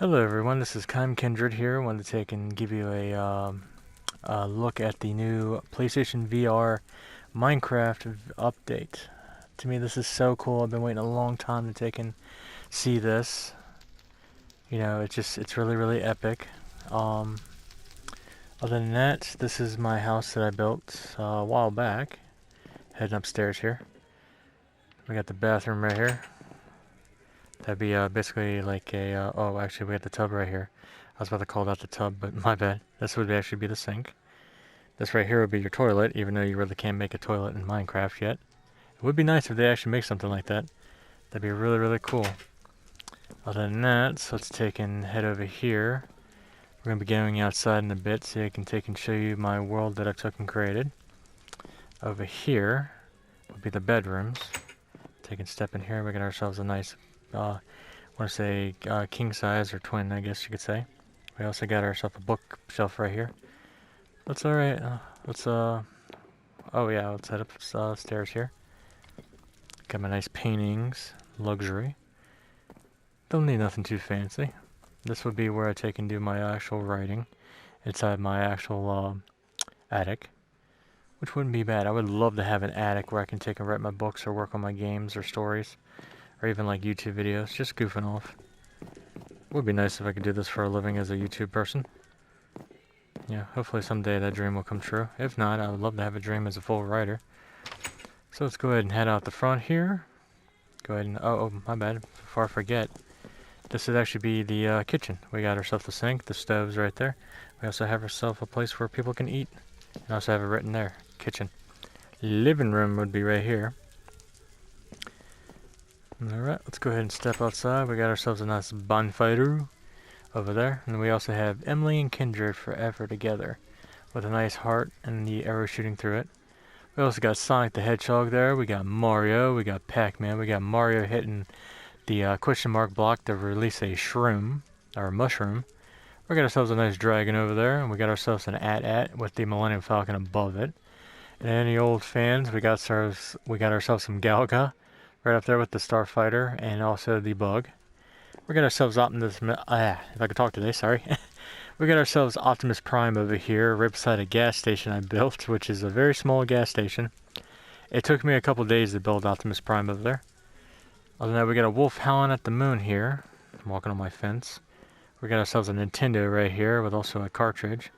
Hello everyone, this is Kime Kindred here. I wanted to take and give you a look at the new PlayStation VR Minecraft update. To me this is so cool. I've been waiting a long time to take and see this. You know, it's really really epic. Um, Other than that, this is my house that I built a while back. Heading upstairs here. We got the bathroom right here. That'd be basically like a, oh actually we got the tub right here. I was about to call that the tub, but my bad. This would actually be the sink. This right here would be your toilet, even though you really can't make a toilet in Minecraft yet. It would be nice if they actually make something like that. That'd be really, really cool. Other than that, so let's take and head over here. We're going to be going outside in a bit so I can take and show you my world that I took and created. Over here would be the bedrooms. Take and step in here, we got ourselves a nice, I want to say king size or twin, I guess you could say. We also got ourselves a bookshelf right here. That's alright. Oh yeah, let's head upstairs here. Got my nice paintings, luxury. Don't need nothing too fancy. This would be where I take and do my actual writing inside my actual attic, which wouldn't be bad. I would love to have an attic where I can take and write my books or work on my games or stories, or even like YouTube videos, just goofing off. Would be nice if I could do this for a living as a YouTube person. Yeah, hopefully someday that dream will come true. If not, I would love to have a dream as a full writer. So let's go ahead and head out the front here. Go ahead and, oh, my bad, before I forget, this would actually be the kitchen. We got ourselves the sink, the stoves right there. We also have ourselves a place where people can eat. And also have it written there, kitchen. Living room would be right here. Alright, let's go ahead and step outside. We got ourselves a nice bonfire over there. And we also have Emily and Kindred forever together with a nice heart and the arrow shooting through it. We also got Sonic the Hedgehog there. We got Mario. We got Pac-Man. We got Mario hitting the question mark block to release a shroom or a mushroom. We got ourselves a nice dragon over there, and we got ourselves an AT-AT with the Millennium Falcon above it. And any old fans, we got ourselves some Galga right up there with the Starfighter and also the Bug. We got ourselves Optimus. If I could talk today, sorry. We got ourselves Optimus Prime over here, right beside a gas station I built, which is a very small gas station. It took me a couple days to build Optimus Prime over there. Other than that, we got a wolf howling at the moon here. I'm walking on my fence. We got ourselves a Nintendo right here with also a cartridge.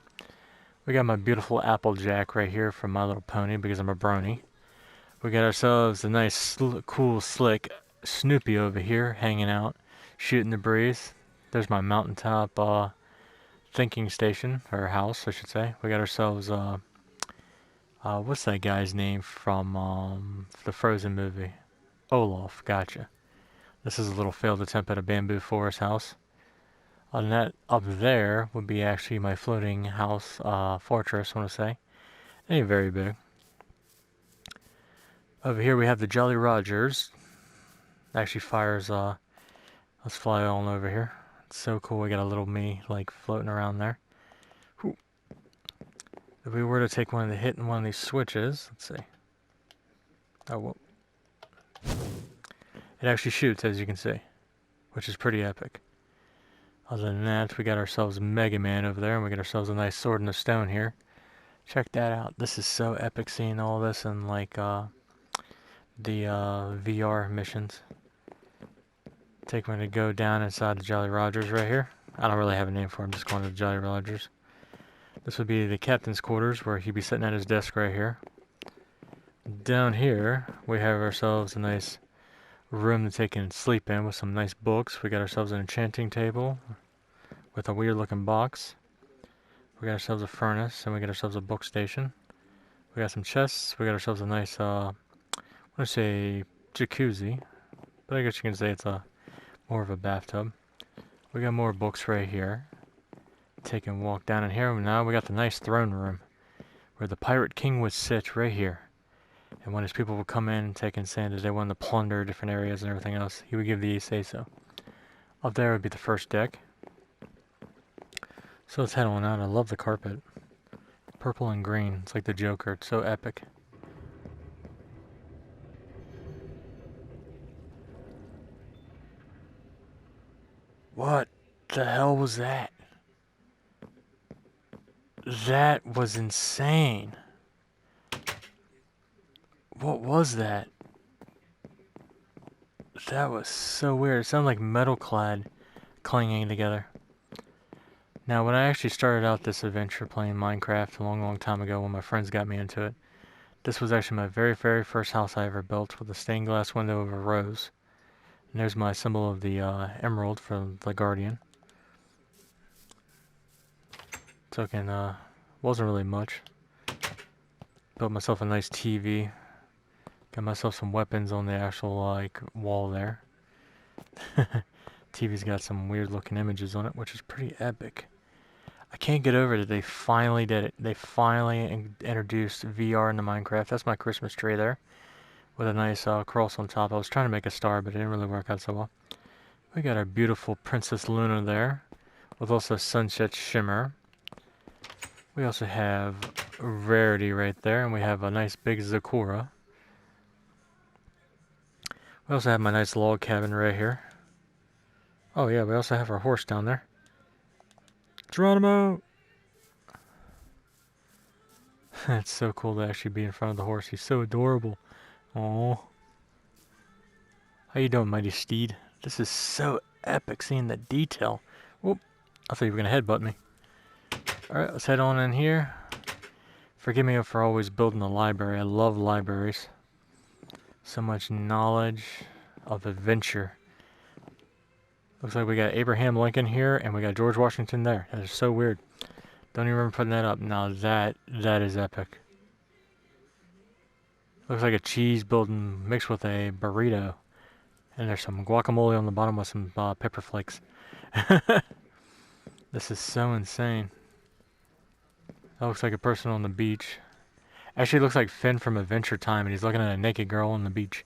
We got my beautiful Applejack right here from My Little Pony because I'm a brony. We got ourselves a nice, cool, slick Snoopy over here hanging out, shooting the breeze. There's my mountaintop thinking station, or house, I should say. We got ourselves, what's that guy's name from the Frozen movie? Olaf, gotcha. This is a little failed attempt at a bamboo forest house. On that up there would be actually my floating house fortress, I want to say. Ain't very big. Over here we have the Jolly Rogers. Actually fires, let's fly on over here. It's so cool, we got a little me, like, floating around there. Whew. If we were to take hitting one of these switches, let's see. Oh, well. It actually shoots, as you can see, which is pretty epic. Other than that, we got ourselves Mega Man over there, and we got ourselves a nice sword in the stone here. Check that out. This is so epic seeing all this in like the VR missions. Take me to go down inside the Jolly Rogers right here. I don't really have a name for him, just calling it the Jolly Rogers. This would be the captain's quarters where he'd be sitting at his desk right here. Down here, we have ourselves a nice room to take and sleep in with some nice books. We got ourselves an enchanting table with a weird looking box. We got ourselves a furnace and we got ourselves a book station. We got some chests. We got ourselves a nice, I want to say jacuzzi, but I guess you can say it's more of a bathtub. We got more books right here. Take and walk down in here. Now we got the nice throne room where the Pirate King would sit right here. And when his people would come in and take and say that they wanted to plunder different areas and everything else, he would give the say-so. Up there would be the first deck. So let's head on out. I love the carpet. Purple and green. It's like the Joker. It's so epic. What the hell was that? That was insane. What was that? That was so weird. It sounded like metal clad clanging together. Now, when I actually started out this adventure playing Minecraft a long, long time ago when my friends got me into it, this was actually my very, very first house I ever built with a stained glass window over a rose. And there's my symbol of the emerald from the Guardian. Wasn't really much. Built myself a nice TV. Got myself some weapons on the actual, wall there. TV's got some weird looking images on it, which is pretty epic. I can't get over that they finally did it. They finally introduced VR into Minecraft. That's my Christmas tree there, with a nice cross on top. I was trying to make a star, but it didn't really work out so well. We got our beautiful Princess Luna there, with also Sunset Shimmer. We also have Rarity right there, and we have a nice big Zakura. We also have my nice log cabin right here. Oh yeah, we also have our horse down there. Geronimo! It's so cool to actually be in front of the horse. He's so adorable. Oh, how you doing, mighty steed? This is so epic seeing the detail. Whoop! I thought you were gonna headbutt me. Alright, let's head on in here. Forgive me for always building a library. I love libraries. So much knowledge of adventure. Looks like we got Abraham Lincoln here, and we got George Washington there. That is so weird. Don't even remember putting that up. Now that is epic. Looks like a cheese building mixed with a burrito. And there's some guacamole on the bottom with some pepper flakes. This is so insane. That looks like a person on the beach. Actually, it looks like Finn from Adventure Time, and he's looking at a naked girl on the beach.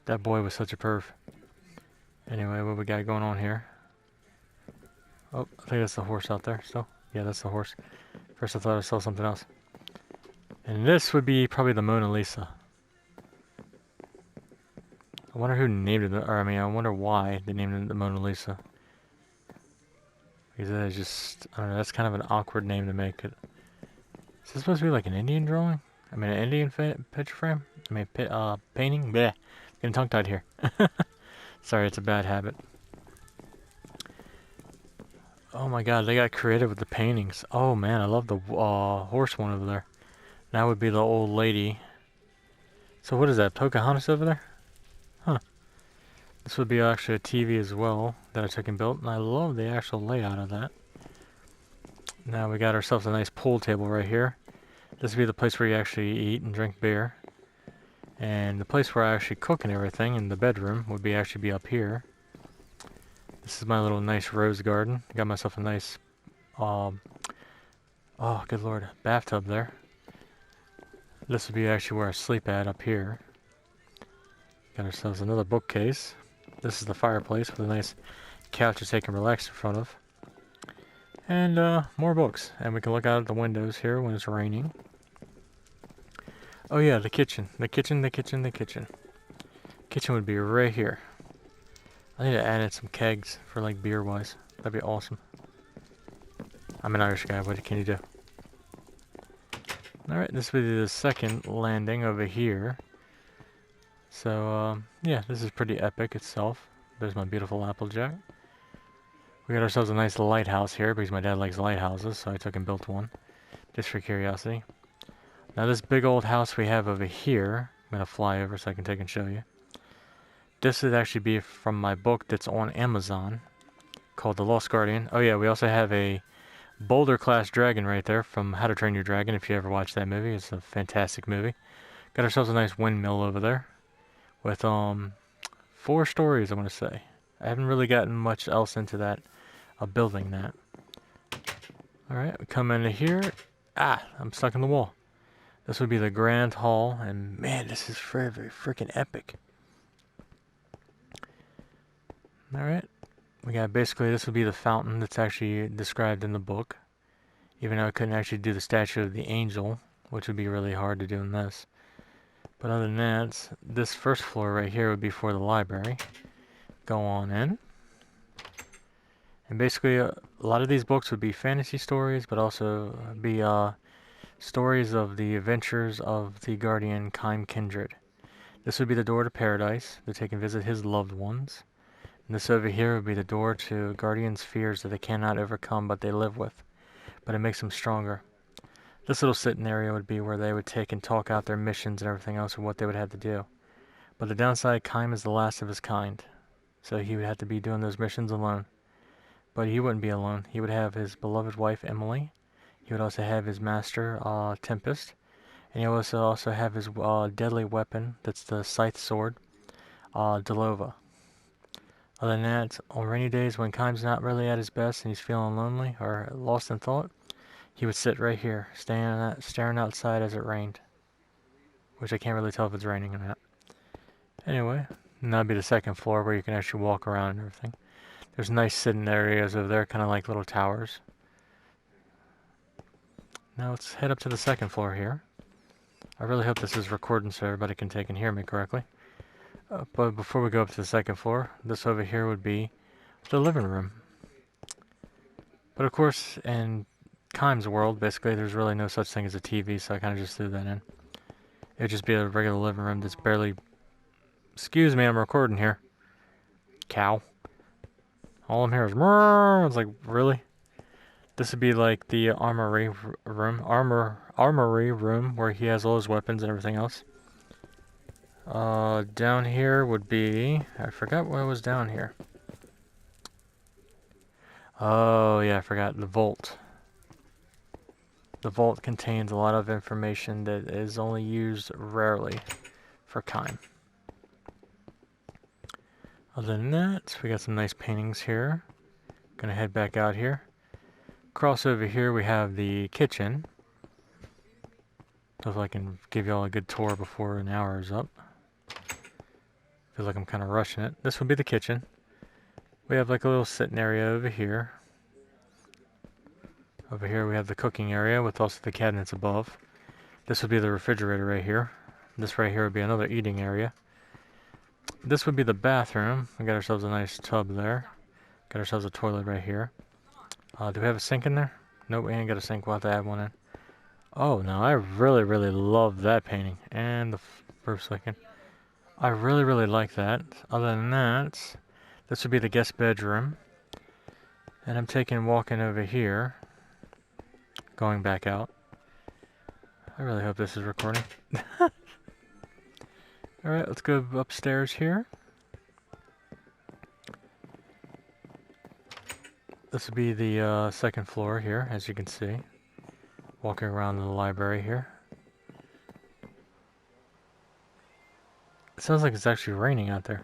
That boy was such a perv. Anyway, what we got going on here? Oh, I think that's the horse out there still. Yeah, that's the horse. First I thought I saw something else. And this would be probably the Mona Lisa. I wonder who named it, I wonder why they named it the Mona Lisa. Because that is just, I don't know, that's kind of an awkward name to make it. Is this supposed to be like an Indian drawing? I mean, an Indian picture frame? I mean, painting? Bleh. Getting tongue-tied here. Sorry, it's a bad habit. Oh my god, they got creative with the paintings. Oh man, I love the horse one over there. That would be the old lady. So what is that, Pocahontas over there? Huh. This would be actually a TV as well that I took and built, and I love the actual layout of that. Now we got ourselves a nice pool table right here. This would be the place where you actually eat and drink beer. And the place where I actually cook and everything in the bedroom would be actually be up here. This is my little nice rose garden. Got myself a nice, oh good lord, bathtub there. This would be actually where I sleep at up here. Got ourselves another bookcase. This is the fireplace with a nice couch to take and relax in front of. And more books. And we can look out at the windows here when it's raining. Oh yeah, the kitchen. The kitchen. Kitchen would be right here. I need to add in some kegs for like beer wise. That'd be awesome. I'm an Irish guy, what can you do? Alright, this will be the second landing over here. So, yeah, this is pretty epic itself. There's my beautiful Applejack. We got ourselves a nice lighthouse here because my dad likes lighthouses, so I took and built one. Just for curiosity. Now this big old house we have over here, I'm going to fly over so I can take and show you. This would actually be from my book that's on Amazon called The Lost Guardian. Oh yeah, we also have a Boulder class dragon right there from How to Train Your Dragon if you ever watched that movie. It's a fantastic movie. Got ourselves a nice windmill over there with 4 stories I want to say. I haven't really gotten much else into that, building that. Alright, we come into here. Ah, I'm stuck in the wall. This would be the Grand Hall, and man, this is very, very freaking epic. Alright, we got basically, this would be the fountain that's actually described in the book. Even though I couldn't actually do the statue of the angel, which would be really hard to do in this. But other than that, this first floor right here would be for the library. Go on in. And basically, a lot of these books would be fantasy stories, but also be stories of the adventures of the guardian Kaim Kindred. This would be the door to paradise that they can visit his loved ones. And this over here would be the door to guardians' fears that they cannot overcome, but they live with. But it makes them stronger. This little sitting area would be where they would take and talk out their missions and everything else and what they would have to do. But the downside, Kaim is the last of his kind. So he would have to be doing those missions alone. But he wouldn't be alone. He would have his beloved wife, Emily. He would also have his master, Tempest. And he would also have his deadly weapon, that's the scythe sword, Delova. Other than that, on rainy days when Kaim's not really at his best and he's feeling lonely or lost in thought, he would sit right here, staring outside as it rained. Which I can't really tell if it's raining or not. Anyway, and that'd be the second floor where you can actually walk around and everything. There's nice sitting areas over there, kind of like little towers. Now let's head up to the second floor here. I really hope this is recording so everybody can take and hear me correctly. But before we go up to the second floor, this over here would be the living room. But of course, in Kaim's world, basically, there's really no such thing as a TV, so I kind of just threw that in. It would just be a regular living room that's barely... Excuse me, I'm recording here. Cow. All I'm hearing is... Murr! It's like, really? This would be like the armory room where he has all his weapons and everything else. Down here would be... I forgot what was down here. Oh, yeah, I forgot. The vault. The vault contains a lot of information that is only used rarely for Kaim. Other than that, we got some nice paintings here. Gonna head back out here. Across over here we have the kitchen. Hopefully I can give y'all a good tour before an hour is up. Feels like I'm kind of rushing it. This would be the kitchen. We have like a little sitting area over here. Over here we have the cooking area with also the cabinets above. This would be the refrigerator right here. This right here would be another eating area. This would be the bathroom. We got ourselves a nice tub there. Got ourselves a toilet right here. Do we have a sink in there? Nope, we ain't got a sink. We'll have to add one in. Oh, no, I really, really love that painting. And the first second. I really, really like that. Other than that, this would be the guest bedroom. And I'm walking over here. Going back out. I really hope this is recording. Alright, let's go upstairs here. This would be the second floor here, as you can see. Walking around the library here. It sounds like it's actually raining out there.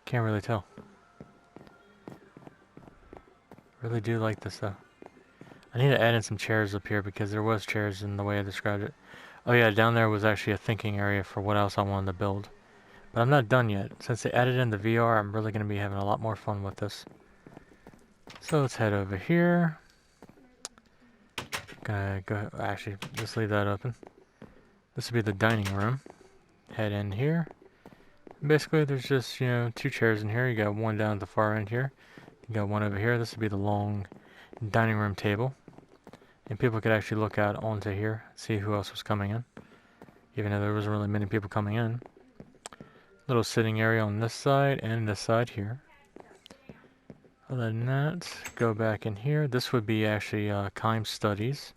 Can't really tell. Really do like this though. I need to add in some chairs up here because there was chairs in the way I described it. Oh yeah, down there was actually a thinking area for what else I wanted to build. But I'm not done yet. Since they added in the VR, I'm really going to be having a lot more fun with this. So let's head over here. Gonna go, actually, just leave that open. This would be the dining room. Head in here. Basically, there's just, two chairs in here. You got one down at the far end here. You got one over here. This would be the long dining room table. And people could actually look out onto here, see who else was coming in. Even though there wasn't really many people coming in. Little sitting area on this side and this side here. Other than that, go back in here. This would be actually Kaim's studies.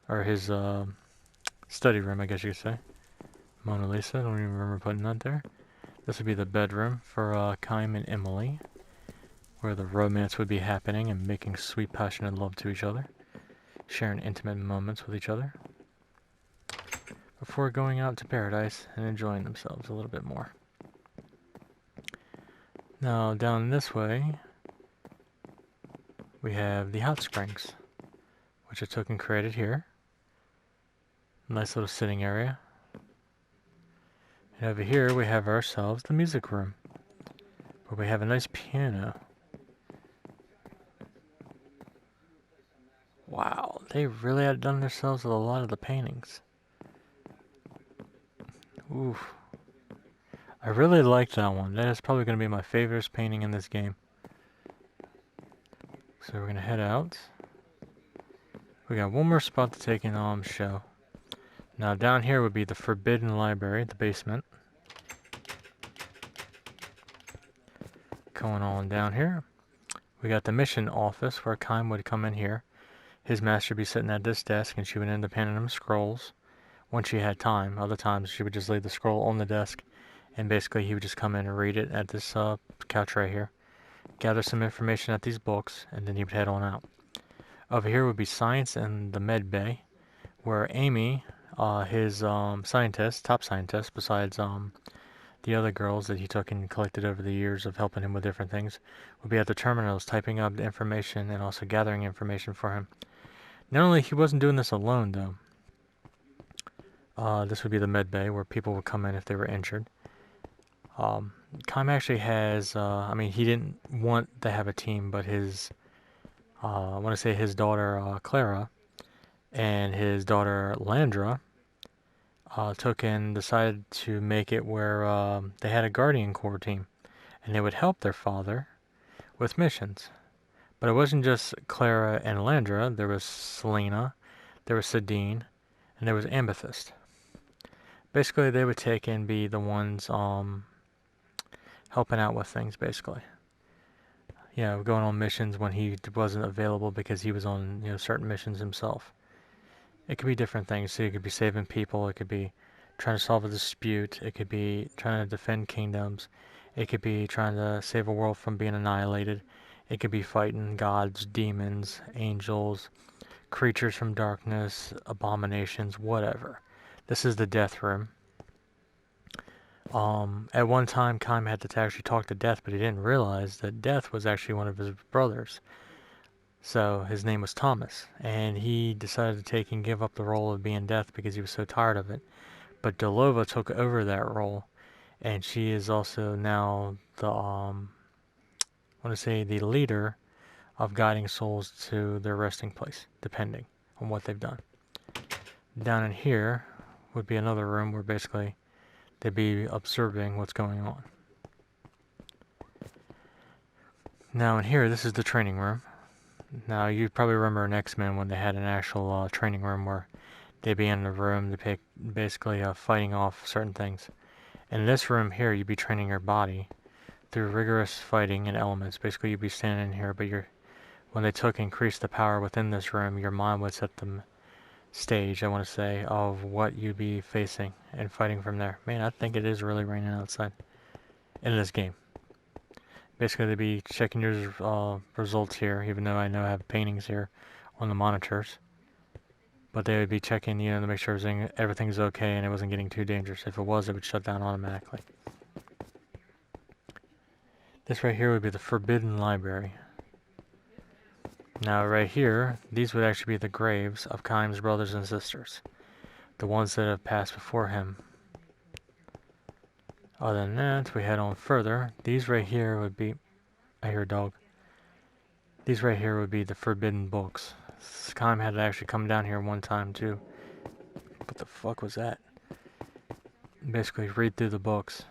Or his study room, I guess you could say. Mona Lisa, I don't even remember putting that there. This would be the bedroom for Kaim and Emily. Where the romance would be happening and making sweet, passionate love to each other. Sharing intimate moments with each other. Before going out to paradise and enjoying themselves a little bit more. Now, down this way, we have the hot springs, which I took and created here. Nice little sitting area. And over here, we have ourselves the music room, where we have a nice piano. Wow, they really outdone themselves with a lot of the paintings. Oof. I really like that one. That is probably going to be my favorite painting in this game. So we're gonna head out. We got one more spot to take in show. Now down here would be the Forbidden Library, the basement. Going on down here. We got the mission office where Kaim would come in here. His master would be sitting at this desk and she would end up handing him scrolls when she had time. Other times she would just leave the scroll on the desk and basically he would just come in and read it at this couch right here. Gather some information at these books and then he would head on out. Over here would be science and the med bay where Amy, his scientist, top scientist, besides the other girls that he took and collected over the years of helping him with different things, would be at the terminals typing up the information and also gathering information for him. Not only he wasn't doing this alone though. This would be the med bay where people would come in if they were injured. Kaim actually has, he didn't want to have a team, but his, I want to say his daughter Clara and his daughter Landra took and decided to make it where they had a Guardian Corps team and they would help their father with missions. But it wasn't just Clara and Landra, there was Selena, there was Sadine, and there was Amethyst. Basically, they would take and be the ones helping out with things, basically. You know, going on missions when he wasn't available because he was on, certain missions himself. It could be different things. So it could be saving people. It could be trying to solve a dispute. It could be trying to defend kingdoms. It could be trying to save a world from being annihilated. It could be fighting gods, demons, angels, creatures from darkness, abominations, whatever. This is the Death Room. At one time, Kaim had to actually talk to Death, but he didn't realize that Death was actually one of his brothers. So his name was Thomas, and he decided to take and give up the role of being Death because he was so tired of it. But Delova took over that role, and she is also now the the leader of guiding souls to their resting place, depending on what they've done. Down in here would be another room where basically they'd be observing what's going on. Now in here, this is the training room. Now you probably remember in X-Men when they had an actual training room where they'd be in the room to basically fighting off certain things. In this room here, you'd be training your body through rigorous fighting and elements. Basically, you'd be standing in here, but when they increased the power within this room, your mind would set the stage, I want to say, of what you'd be facing and fighting from there. Man, I think it is really raining outside in this game. Basically, they'd be checking your results here, even though I know I have paintings here on the monitors. But they would be checking, to make sure everything's okay and it wasn't getting too dangerous. If it was, it would shut down automatically. This right here would be the Forbidden Library. Now right here, these would actually be the graves of Kaim's brothers and sisters. The ones that have passed before him. Other than that, we head on further. These right here would be... I hear a dog. These right here would be the Forbidden Books. Kaim had to actually come down here one time too. What the fuck was that? Basically read through the books.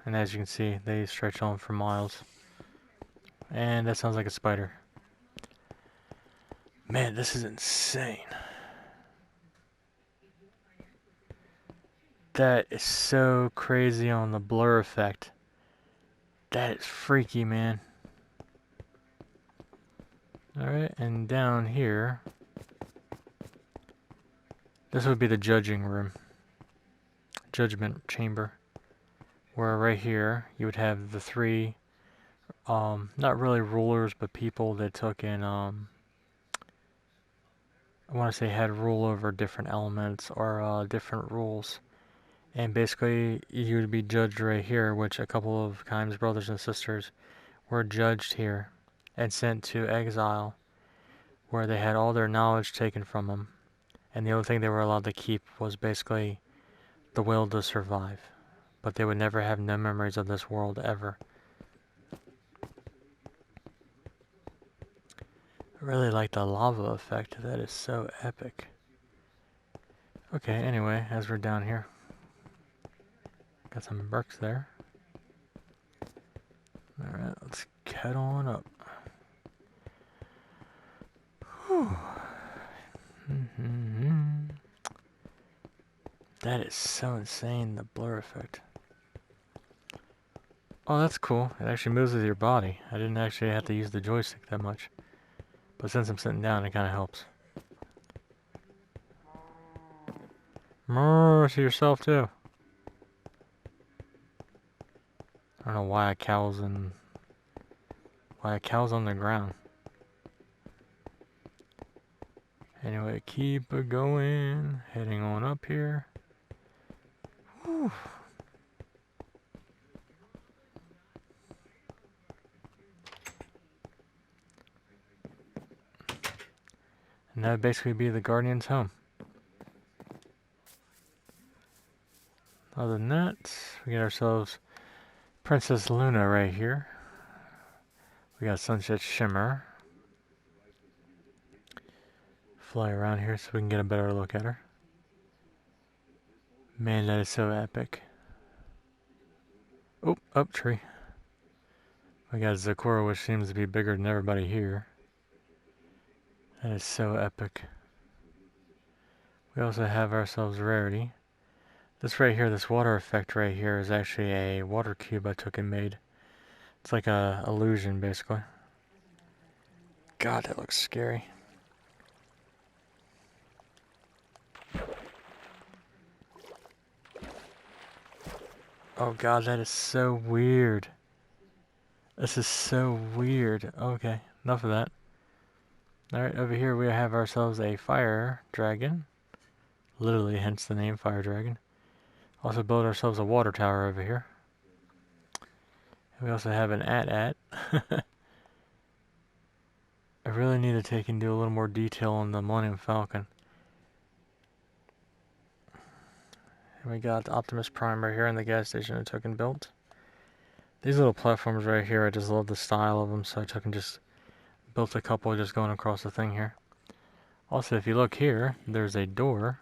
And as you can see, they stretch on for miles. And that sounds like a spider. Man, this is insane. That is so crazy on the blur effect. That is freaky, man. Alright, and down here, this would be the judging room. Judgment chamber. Where right here, you would have the three, not really rulers, but people that took in, I want to say had rule over different elements or different rules. And basically, you would be judged right here, which a couple of Kaim's brothers and sisters were judged here and sent to exile, where they had all their knowledge taken from them. And the only thing they were allowed to keep was basically the will to survive. But they would never have no memories of this world ever. I really like the lava effect. That is so epic. Okay, anyway, as we're down here. Got some mercs there. Alright, let's head on up. That is so insane, the blur effect. Oh, that's cool. It actually moves with your body. I didn't actually have to use the joystick that much. But since I'm sitting down, it kind of helps. To yourself, too. I don't know why a cow's on the ground. Anyway, keep it going. Heading on up here. Whew. And that would basically be the Guardian's home. Other than that, we get ourselves Princess Luna right here. We got Sunset Shimmer. Fly around here so we can get a better look at her. Man, that is so epic. Oh, up tree. We got Zakora, which seems to be bigger than everybody here. That is so epic. We also have ourselves Rarity. This right here, this water effect right here is actually a water cube I took and made. It's like a illusion, basically. God, that looks scary. Oh god, that is so weird. This is so weird. Okay, enough of that. Alright, over here we have ourselves a fire dragon. Literally, hence the name Fire Dragon. Also build ourselves a water tower over here. And we also have an AT-AT. I really need to take and do a little more detail on the Millennium Falcon. And we got Optimus Prime right here in the gas station I took and built. These little platforms right here, I just love the style of them, so I took and just built a couple just going across the thing here. Also, if you look here, there's a door.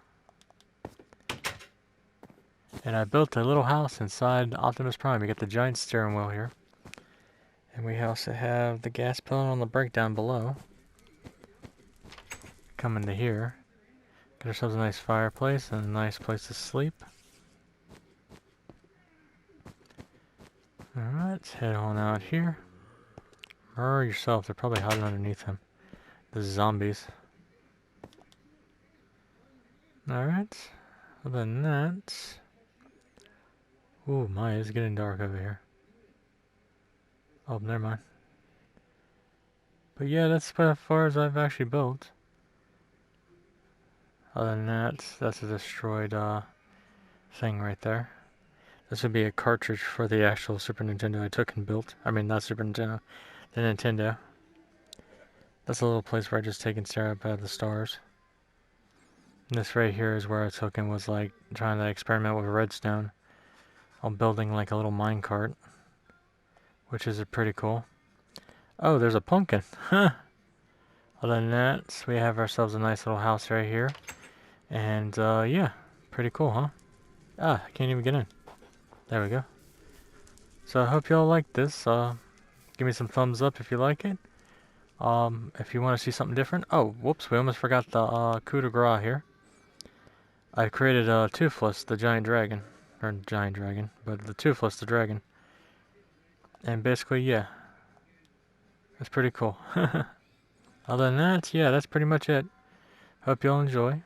And I built a little house inside Optimus Prime. You get the giant steering wheel here. And we also have the gas pillar on the breakdown below. Come into here. Get ourselves a nice fireplace and a nice place to sleep. Alright, let's head on out here. Murder yourself, they're probably hiding underneath him. The zombies. Alright, other than that... Ooh, my, it's getting dark over here. Oh, never mind. But yeah, that's about as far as I've actually built. Other than that, that's a destroyed thing right there. This would be a cartridge for the actual Super Nintendo I took and built. I mean, not Super Nintendo, the Nintendo. That's a little place where I just take and stare up at the stars. And this right here is where I took and was like trying to experiment with redstone. I'm building like a little minecart, which is pretty cool. Oh, there's a pumpkin. Huh. Other than that, we have ourselves a nice little house right here. And yeah, pretty cool, huh? Ah, I can't even get in. There we go. So I hope y'all like this. Give me some thumbs up if you like it. If you want to see something different. Oh, whoops, we almost forgot the coup de grace here. I created Toothless, the giant dragon. Or giant dragon, but the Toothless, the dragon. And basically, yeah. That's pretty cool. Other than that, yeah, that's pretty much it. Hope y'all enjoy.